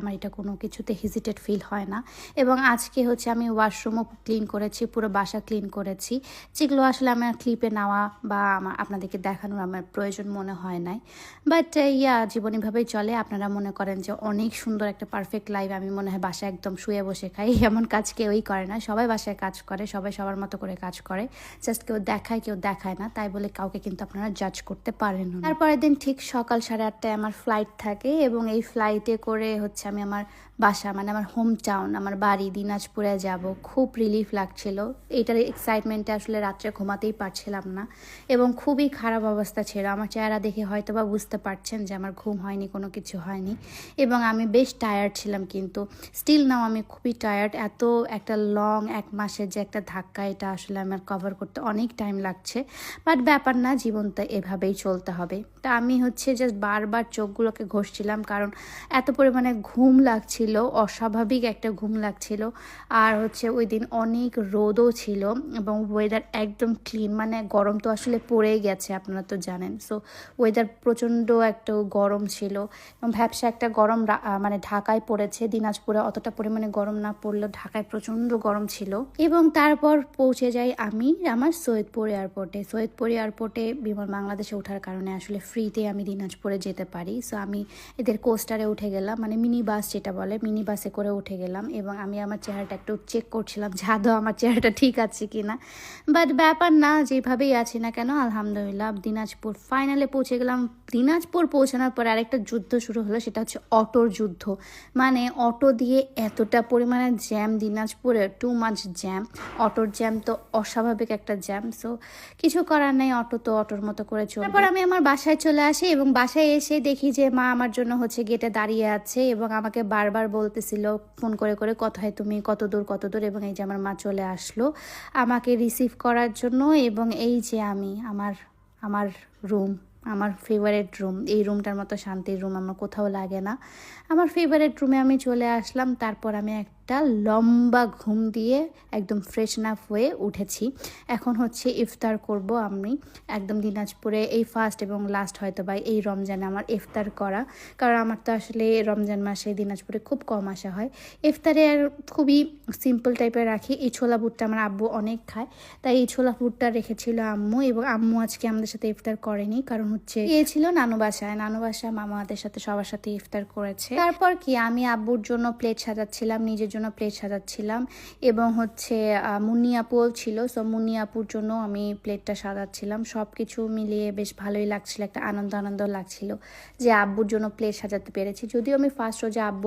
আমার এটা কোনো কিছুতে হেজিটেট ফিল হয় না। এবং আজকে হচ্ছে আমি ওয়াশরুমও ক্লিন করেছি, পুরো বাসা ক্লিন করেছি, যেগুলো আসলে আমার ক্লিপে নেওয়া বা আপনাদেরকে দেখানোর আমার প্রয়োজন মনে হয় নাই। বাট জীবন এভাবেই চলে। আপনারা মনে করেন যে অনেক সুন্দর একটা পারফেক্ট লাইফ, আমি মনে হয় বাসায় একদম শুয়ে বসে খাই, এমন কাজ কেউই করে না। সবাই বাসায় কাজ করে, সবাই সবার মতো করে কাজ করে, জাস্ট কেউ দেখায় কেউ দেখায় না, তাই বলে কাউকে কিন্তু আপনারা জাজ করতে পারেন না। তারপরের দিন ঠিক সকাল 8:30টায় আমার ফ্লাইট থাকে এবং এই ফ্লাইটে করে হচ্ছে আমি আমার বাসা মানে আমার হোম টাউন, আমার বাড়ি দিনাজপুরে যাব। খুব রিলিফ লাগছিল, এইটার এক্সাইটমেন্টে আসলে রাত্রে ঘুমাতেই পারছিলাম না এবং খুবই খারাপ অবস্থা ছিল। আমার চেহারা দেখে হয়তো বা বুঝতে পারছেন যে আমার ঘুম হয়নি, কোনো কিছু হয়নি এবং আমি বেশ টায়ার্ড ছিলাম, কিন্তু স্টিল নাও আমি খুবই টায়ার্ড। এত একটা লং 1 মাসের যে একটা ধাক্কা, এটা আসলে আমার কভার করতে অনেক টাইম লাগছে, বাট ব্যাপার না, জীবন তো এভাবেই চলতে হবে। তা আমি হচ্ছে জাস্ট বারবার চোখগুলোকে ঘষছিলাম, কারণ এত পরিমাণে ঘুম লাগছিল, অস্বাভাবিক একটা ঘুম লাগছিল। আর হচ্ছে ওই দিন অনেক রোদও ছিল এবং ওয়েদার একদম ক্লিন, মানে গরম তো আসলে পড়েই গেছে, আপনারা তো জানেন। সো ওয়েদার প্রচণ্ড একটা গরম ছিল এবং ভ্যাপসা একটা গরম মানে ঢাকায় পড়েছে। দিনাজপুরে অতটা পরিমাণে গরম না পড়লেও ঢাকায় প্রচণ্ড গরম ছিল। এবং তারপর পৌঁছে যাই আমি আমার সৈয়দপুর এয়ারপোর্টে। সৈয়দপুর এয়ারপোর্টে বিমান বাংলাদেশে ওঠার কারণে আসলে ফ্রিতে আমি দিনাজপুরে যেতে পারি। সো আমি এদের কোস্টারে উঠে গেলাম, মানে মিনি বাস যেটা বলে, মিনি বাসে করে উঠে গেলাম এবং আমি আমার চেহারাটা একটু চেক করছিলাম যে আদৌ আমার চেহারাটা ঠিক আছে কি না। বাট ব্যাপার না, যেভাবেই আছি না কেন আলহামদুলিল্লাহ দিনাজপুর ফাইনালে পৌঁছে গেলাম। দিনাজপুর পৌঁছানোর পর আরেকটা যুদ্ধ শুরু হলো, সেটা হচ্ছে অটোর যুদ্ধ। মানে অটো দিয়ে এতটা পরিমাণে জ্যাম দিনাজপুরে, টু মাচ জ্যাম। অটোর জ্যাম তো অস্বাভাবিক একটা জ্যাম। সো কিছু করার নেই, অটো তো অটোর মতো করে চলবে। তারপর আমি আমার বাসায় চলে আসি এবং বাসায় এসে দেখি যে মা আমার জন্য হচ্ছে গেটে দাঁড়িয়ে আছে এবং আমাকে বারবার বলতেছিল ফোন করে করে, কোথায় তুমি, কত দূর কত দূর। এবং এই যে আমার মা চলে আসলো আমাকে রিসিভ করার জন্য। এবং এই যে আমি আমার আমার রুম, আমার ফেভারিট রুম, এই রুমটার মতো শান্তির রুম আমার কোথাও লাগে না। আমার ফেভারিট রুমে আমি চলে আসলাম। তারপর আমি একটা লম্বা ঘুম দিয়ে একদম ফ্রেশন আপ হয়ে উঠেছি। এখন হচ্ছে ইফতার করব আমি। একদম দিনাজপুরে এই ফার্স্ট এবং লাস্ট হয়তো বা এই রমজানে আমার ইফতার করা, কারণ আমার তো আসলে রমজান মাসে দিনাজপুরে খুব কম আসা হয়। ইফতারে আর খুবই সিম্পল টাইপের রাখি। এই ছোলা বুটটা আমার আব্বু অনেক খায়, তাই এই ছোলা বুটটা রেখেছিল আম্মু। এবং আম্মু আজকে আমাদের সাথে ইফতার করেনি, কারণ হচ্ছে গিয়েছিল নানু বাসায়, মামাদের সাথে সবার সাথে ইফতার করেছে। তারপর কি আমি আব্বুর জন্য প্লেট সাজাচ্ছিলাম, নিজের জন্য প্লেট সাজাচ্ছিলাম এবং হচ্ছে মুন্নিয়াপুও ছিল। সো মুন্নিয়াপুর জন্য আমি প্লেটটা সাজাচ্ছিলাম। সব কিছু মিলিয়ে বেশ ভালোই লাগছিল, একটা আনন্দ আনন্দ লাগছিল যে আব্বুর জন্য প্লেট সাজাতে পেরেছি। যদিও আমি ফার্স্ট রোজা আব্বু